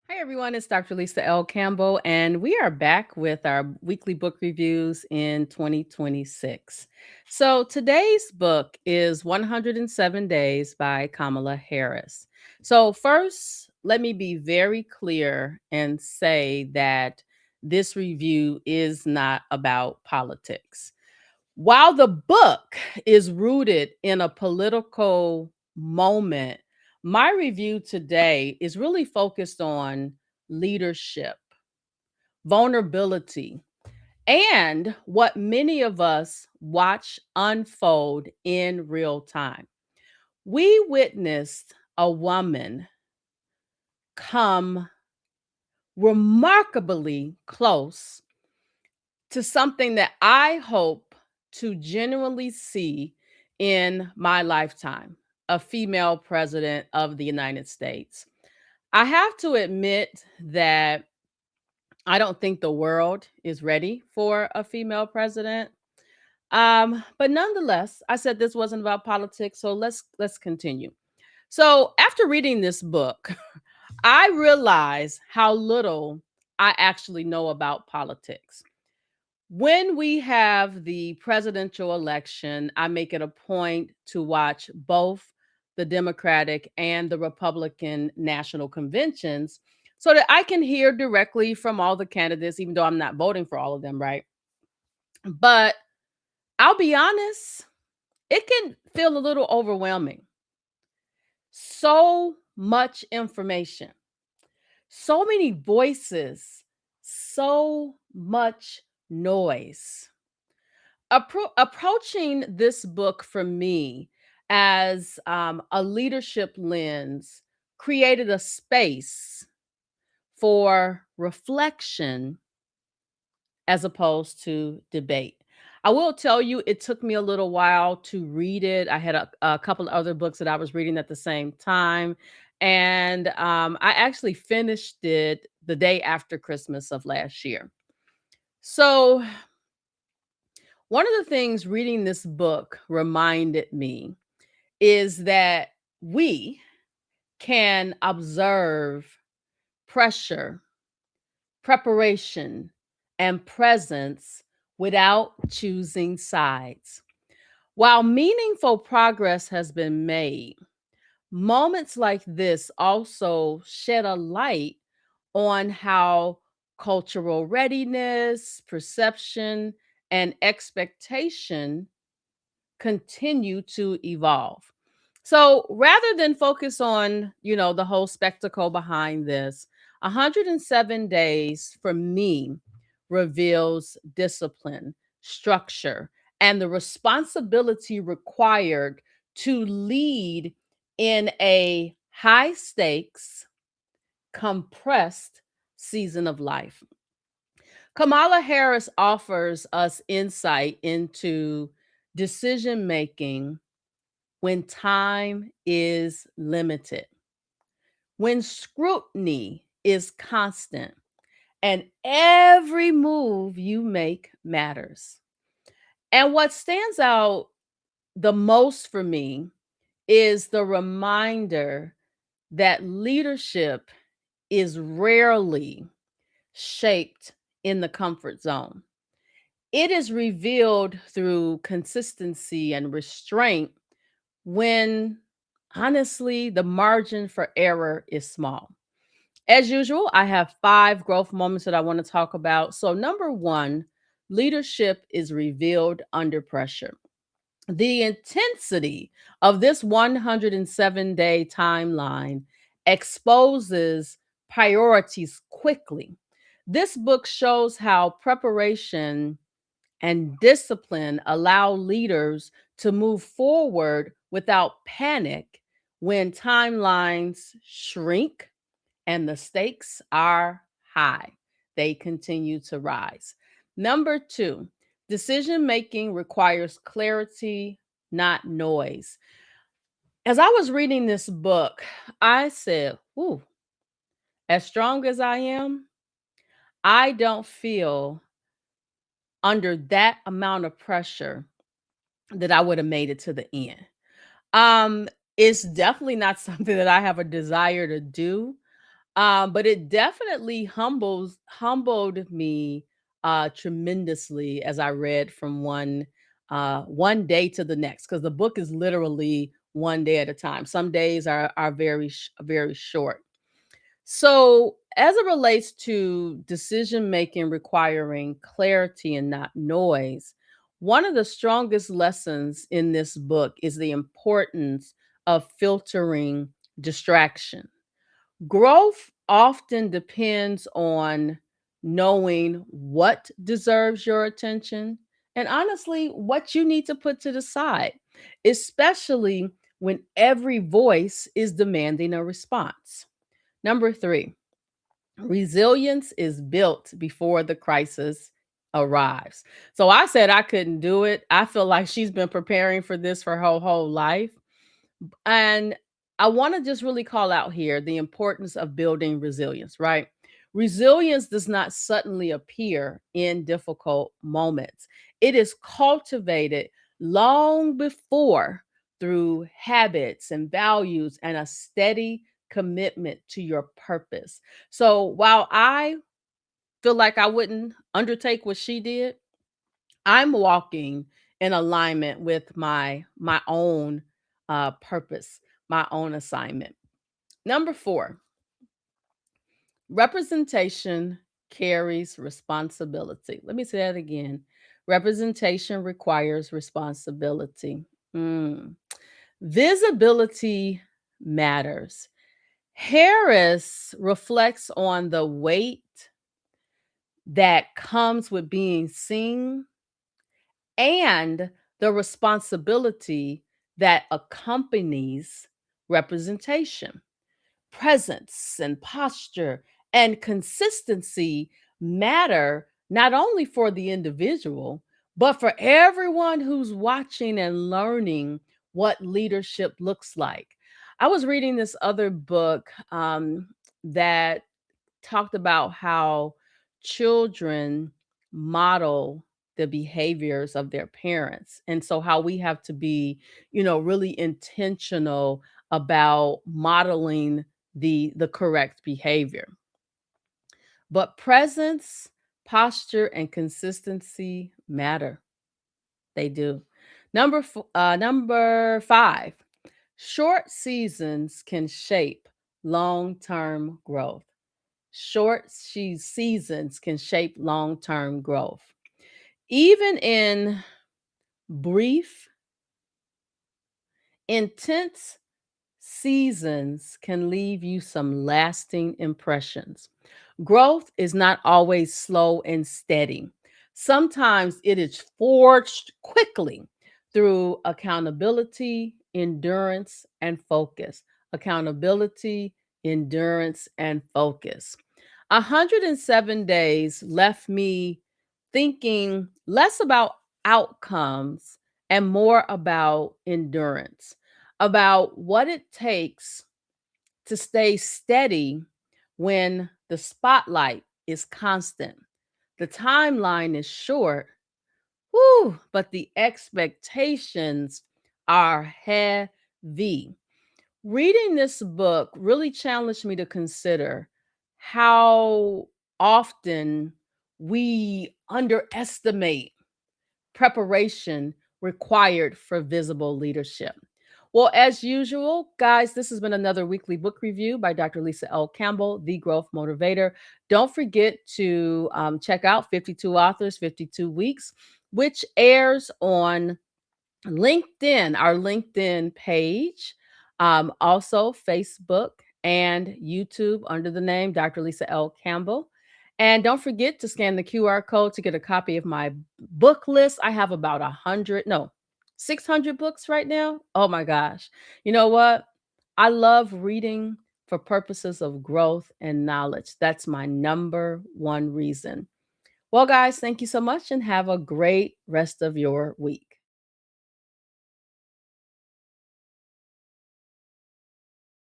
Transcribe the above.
Hi, everyone. It's Dr. Lisa L. Campbell, and we are back with our weekly book reviews in 2026. So, today's book is 107 Days by Kamala Harris. So, first, let me be very clear and say that this review is not about politics. While the book is rooted in a political moment, my review today is really focused on leadership, vulnerability, and what many of us watch unfold in real time. We witnessed a woman come remarkably close to something that I hope to genuinely see in my lifetime, a female president of the United States. I have to admit that I don't think the world is ready for a female president. But nonetheless, I said this wasn't about politics, so let's continue. So after reading this book, I realized how little I actually know about politics. When we have the presidential election, I make it a point to watch both the Democratic and the Republican national conventions so that I can hear directly from all the candidates, even though I'm not voting for all of them, right? But I'll be honest, it can feel a little overwhelming. So much information, so many voices, so much noise. Approaching this book for me as a leadership lens created a space for reflection as opposed to debate. I will tell you, it took me a little while to read it. I had a couple of other books that I was reading at the same time. And I actually finished it the day after Christmas of last year. So, one of the things reading this book reminded me is that we can observe pressure, preparation, and presence without choosing sides. While meaningful progress has been made, moments like this also shed a light on how cultural readiness, perception, and expectation continue to evolve. So rather than focus on, the whole spectacle behind this, 107 days for me reveals discipline, structure, and the responsibility required to lead in a high stakes, compressed season of life. Kamala Harris offers us insight into decision making when time is limited, when scrutiny is constant, and every move you make matters. And what stands out the most for me is the reminder that leadership is rarely shaped in the comfort zone. It is revealed through consistency and restraint when honestly the margin for error is small. As usual, I have 5 growth moments that I want to talk about. So, number one, leadership is revealed under pressure. The intensity of this 107-day timeline exposes priorities quickly. This book shows how preparation and discipline allow leaders to move forward without panic when timelines shrink and the stakes are high. They continue to rise. Number two, decision making requires clarity, not noise. As I was reading this book, I said, "Ooh, as strong as I am, I don't feel under that amount of pressure that I would have made it to the end." Um, it's definitely not something that I have a desire to do. But it definitely humbled me tremendously as I read from one day to the next, because the book is literally one day at a time. Some days are very short. So, as it relates to decision making requiring clarity and not noise, one of the strongest lessons in this book is the importance of filtering distraction. Growth often depends on knowing what deserves your attention and honestly what you need to put to the side, especially when every voice is demanding a response. Number three, resilience is built before the crisis arrives. So I said I couldn't do it. I feel like she's been preparing for this for her whole life. And I want to just really call out here the importance of building resilience, right? Resilience does not suddenly appear in difficult moments. It is cultivated long before through habits and values and a steady commitment to your purpose. So while I feel like I wouldn't undertake what she did, I'm walking in alignment with my own purpose, my own assignment. Number four, representation carries responsibility. Let me say that again. Representation requires responsibility. Mm. Visibility matters. Harris reflects on the weight that comes with being seen and the responsibility that accompanies representation. Presence and posture and consistency matter not only for the individual, but for everyone who's watching and learning what leadership looks like. I was reading this other book that talked about how children model the behaviors of their parents. And so how we have to be, really intentional about modeling the correct behavior. But presence, posture and consistency matter. They do. Number 5. Short seasons can shape long-term growth. Seasons can shape long term growth. Even in brief, intense seasons can leave you some lasting impressions. Growth is not always slow and steady. Sometimes it is forged quickly through accountability, endurance, and focus. Accountability, endurance, and focus. 107 days left me thinking less about outcomes and more about endurance, about what it takes to stay steady when the spotlight is constant. The timeline is short, whew, but the expectations are heavy. Reading this book really challenged me to consider how often we underestimate preparation required for visible leadership. Well, as usual, guys, this has been another weekly book review by Dr. Lisa L. Campbell, The Growth Motivator. Don't forget to check out 52 Authors, 52 Weeks, which airs on LinkedIn, our LinkedIn page, also Facebook and YouTube under the name Dr. Lisa L. Campbell. And don't forget to scan the QR code to get a copy of my book list. I have about 600 books right now. Oh my gosh. You know what? I love reading for purposes of growth and knowledge. That's my number one reason. Well, guys, thank you so much and have a great rest of your week.